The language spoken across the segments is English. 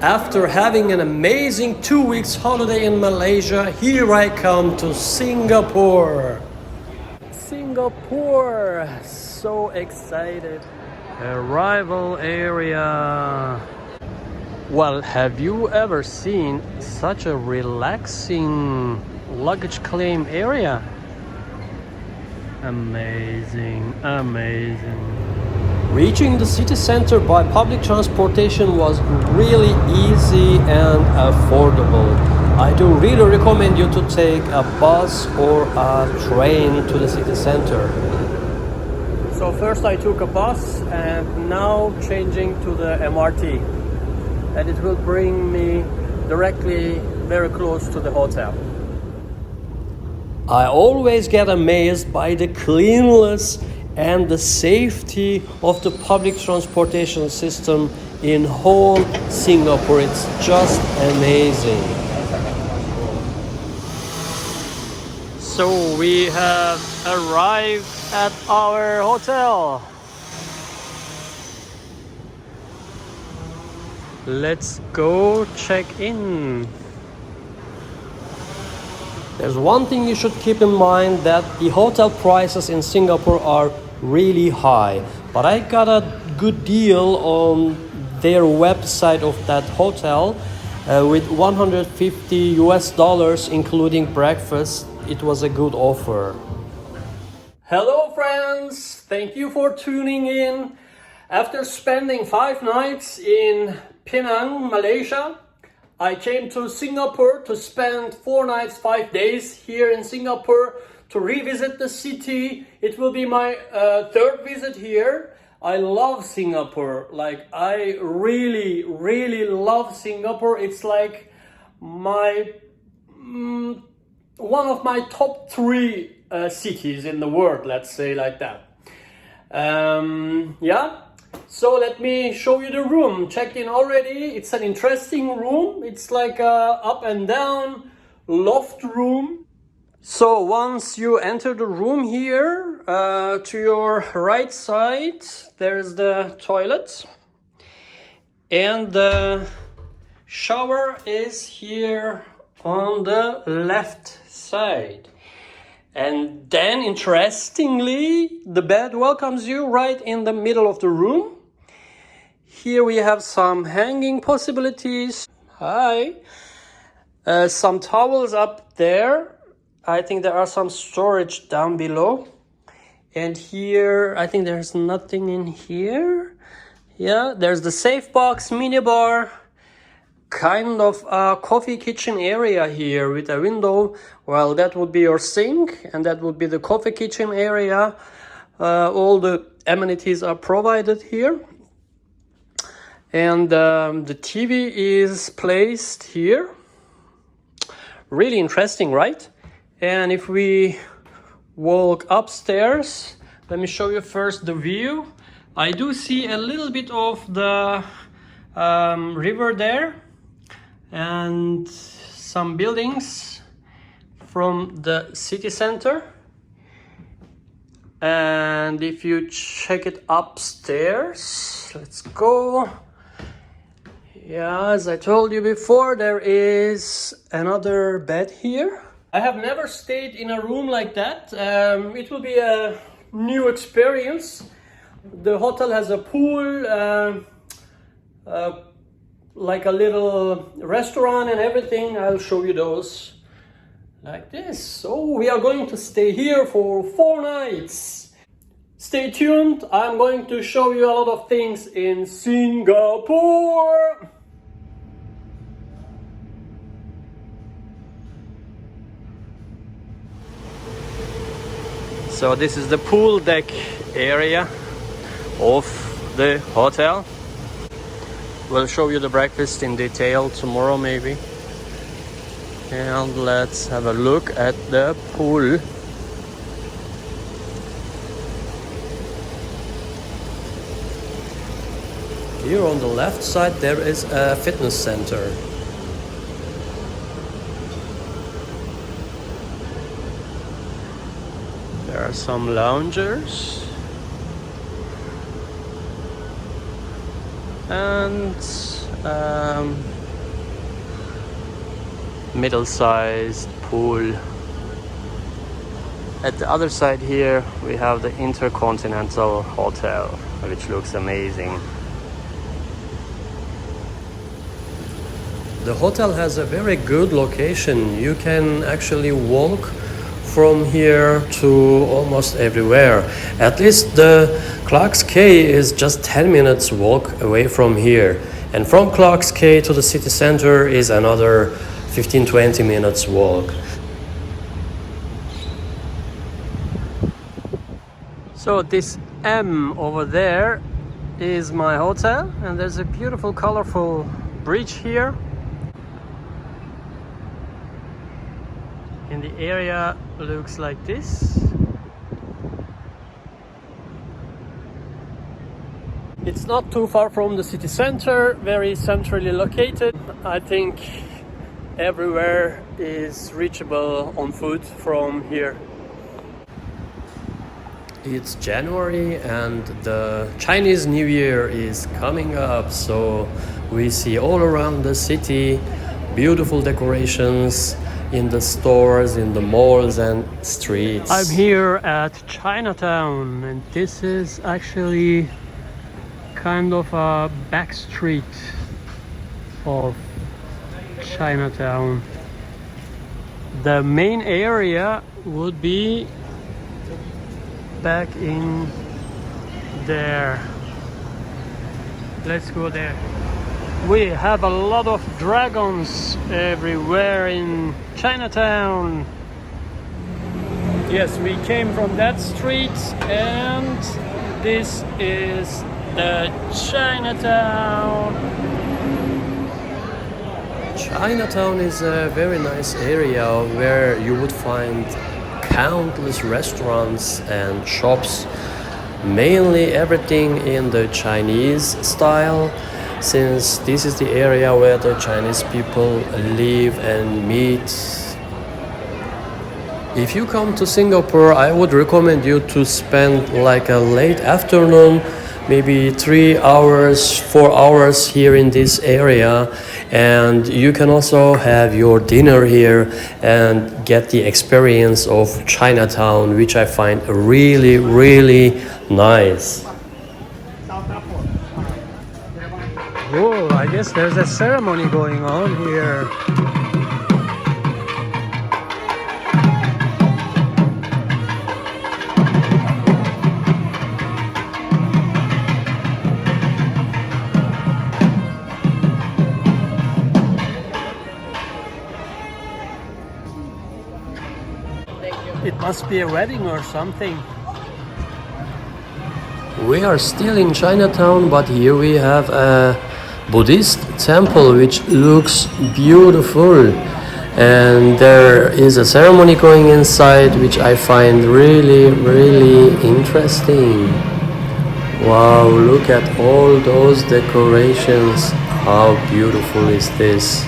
After having an amazing 2 weeks holiday in Malaysia, here I come to Singapore. Singapore, so excited. Arrival area. Well, have you ever seen such a relaxing luggage claim area? Amazing, amazing. Reaching the city center by public transportation was really easy and affordable. I do really recommend you to take a bus or a train to the city center. So first I took a bus and now changing to the MRT. And it will bring me directly very close to the hotel. I always get amazed by the cleanliness and the safety of the public transportation system in whole Singapore. It's just amazing. So we have arrived at our hotel. Let's go check in. There's one thing you should keep in mind, that the hotel prices in Singapore are really high. But I got a good deal on their website of that hotel with $150 including breakfast. It was a good offer. Hello friends, thank you for tuning in. After spending 5 nights in Penang, Malaysia, I came to Singapore to spend 4 nights, 5 days here in Singapore to revisit the city. It will be my 3rd visit here. I love Singapore. Like, I really, really love Singapore. It's like my one of my top 3 cities in the world, let's say like that. Yeah. So let me show you the room. Checked in already. It's an interesting room. It's like a up and down loft room. So once you enter the room here, to your right side, there's the toilet. And the shower is here on the left side. And then, interestingly, the bed welcomes you right in the middle of the room. Here we have some hanging possibilities. Hi. Some towels up there. I think there are some storage down below. And here, I think there's nothing in here. Yeah, there's the safe box, mini bar. Kind of a coffee kitchen area here with a window. Well, that would be your sink, and that would be the coffee kitchen area. All the amenities are provided here. And the TV is placed here. Really interesting, right? And if we walk upstairs, let me show you first the view. I do see a little bit of the river there. And some buildings from the city center. And if you check it upstairs, let's go. Yeah, as I told you before, there is another bed here. I have never stayed in a room like that. It will be a new experience. The hotel has a pool, like a little restaurant and everything. I'll show you those like this. So we are going to stay here for 4 nights. Stay tuned. I'm going to show you a lot of things in Singapore. So this is the pool deck area of the hotel. We'll show you the breakfast in detail tomorrow maybe. And let's have a look at the pool. Here on the left side there is a fitness center. There are some loungers and middle-sized pool. At the other side here we have the Intercontinental Hotel, which looks amazing. The hotel has a very good location. You can actually walk from here to almost everywhere. At least the Clark's Quay is just 10 minutes walk away from here. And from Clark's Quay to the city center is another 15-20 minutes walk. So this M over there is my hotel, and there's a beautiful colorful bridge here. And the area looks like this. It's not too far from the city center, very centrally located. I think everywhere is reachable on foot from here. It's January and the Chinese New Year is coming up, so we see all around the city beautiful decorations in the stores, in the malls and streets. I'm here at Chinatown, and this is actually kind of a back street of Chinatown. The main area would be back in there. Let's go there. We have a lot of dragons everywhere in Chinatown. Yes, we came from that street, and this is the Chinatown. Chinatown is a very nice area where you would find countless restaurants and shops, mainly everything in the Chinese style, since this is the area where the Chinese people live and meet. If you come to Singapore, I would recommend you to spend like a late afternoon, maybe 3 hours, 4 hours here in this area, and you can also have your dinner here and get the experience of Chinatown, which I find really, really nice. Whoa, I guess there's a ceremony going on here. It must be a wedding or something. We are still in Chinatown, but here we have a Buddhist temple which looks beautiful, and there is a ceremony going inside which I find really, really interesting. Wow, look at all those decorations. How beautiful is this?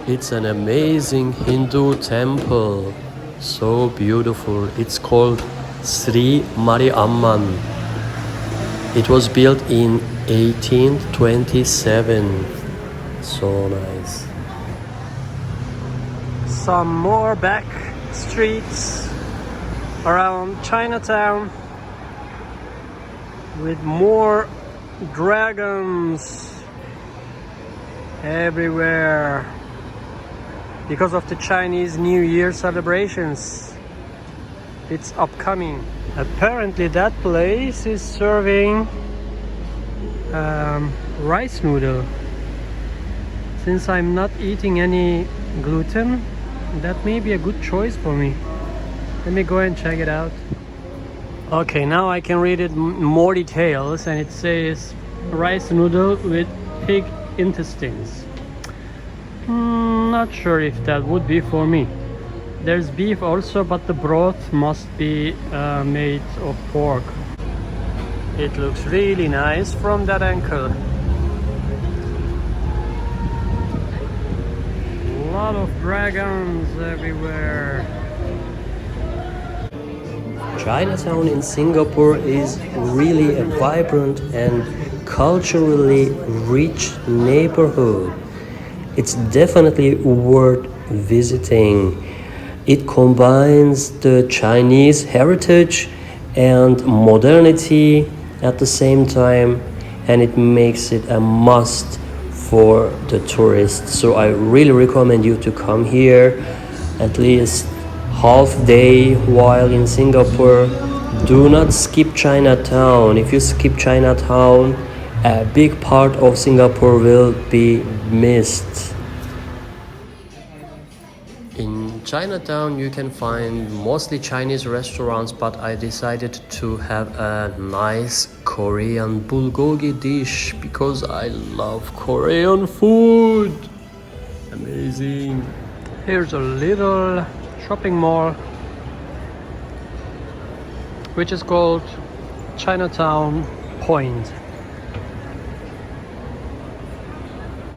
It's an amazing Hindu temple, so beautiful. It's called Sri Mariamman. It was built in 1827. So nice. Some more back streets around Chinatown with more dragons everywhere because of the Chinese New Year celebrations. It's upcoming. Apparently that place is serving rice noodle. Since I'm not eating any gluten, that may be a good choice for me. Let me go and check it out. Okay, now I can read it more details, and it says rice noodle with pig intestines. Not sure if that would be for me. There's beef also, but the broth must be made of pork. It looks really nice from that angle. A lot of dragons everywhere. Chinatown in Singapore is really a vibrant and culturally rich neighborhood. It's definitely worth visiting. It combines the Chinese heritage and modernity at the same time, and it makes it a must for the tourists. So I really recommend you to come here at least half day while in Singapore. Do not skip Chinatown. If you skip Chinatown, a big part of Singapore will be missed. In Chinatown you can find mostly Chinese restaurants, but I decided to have a nice Korean bulgogi dish because I love Korean food. Amazing. Here's a little shopping mall which is called Chinatown Point.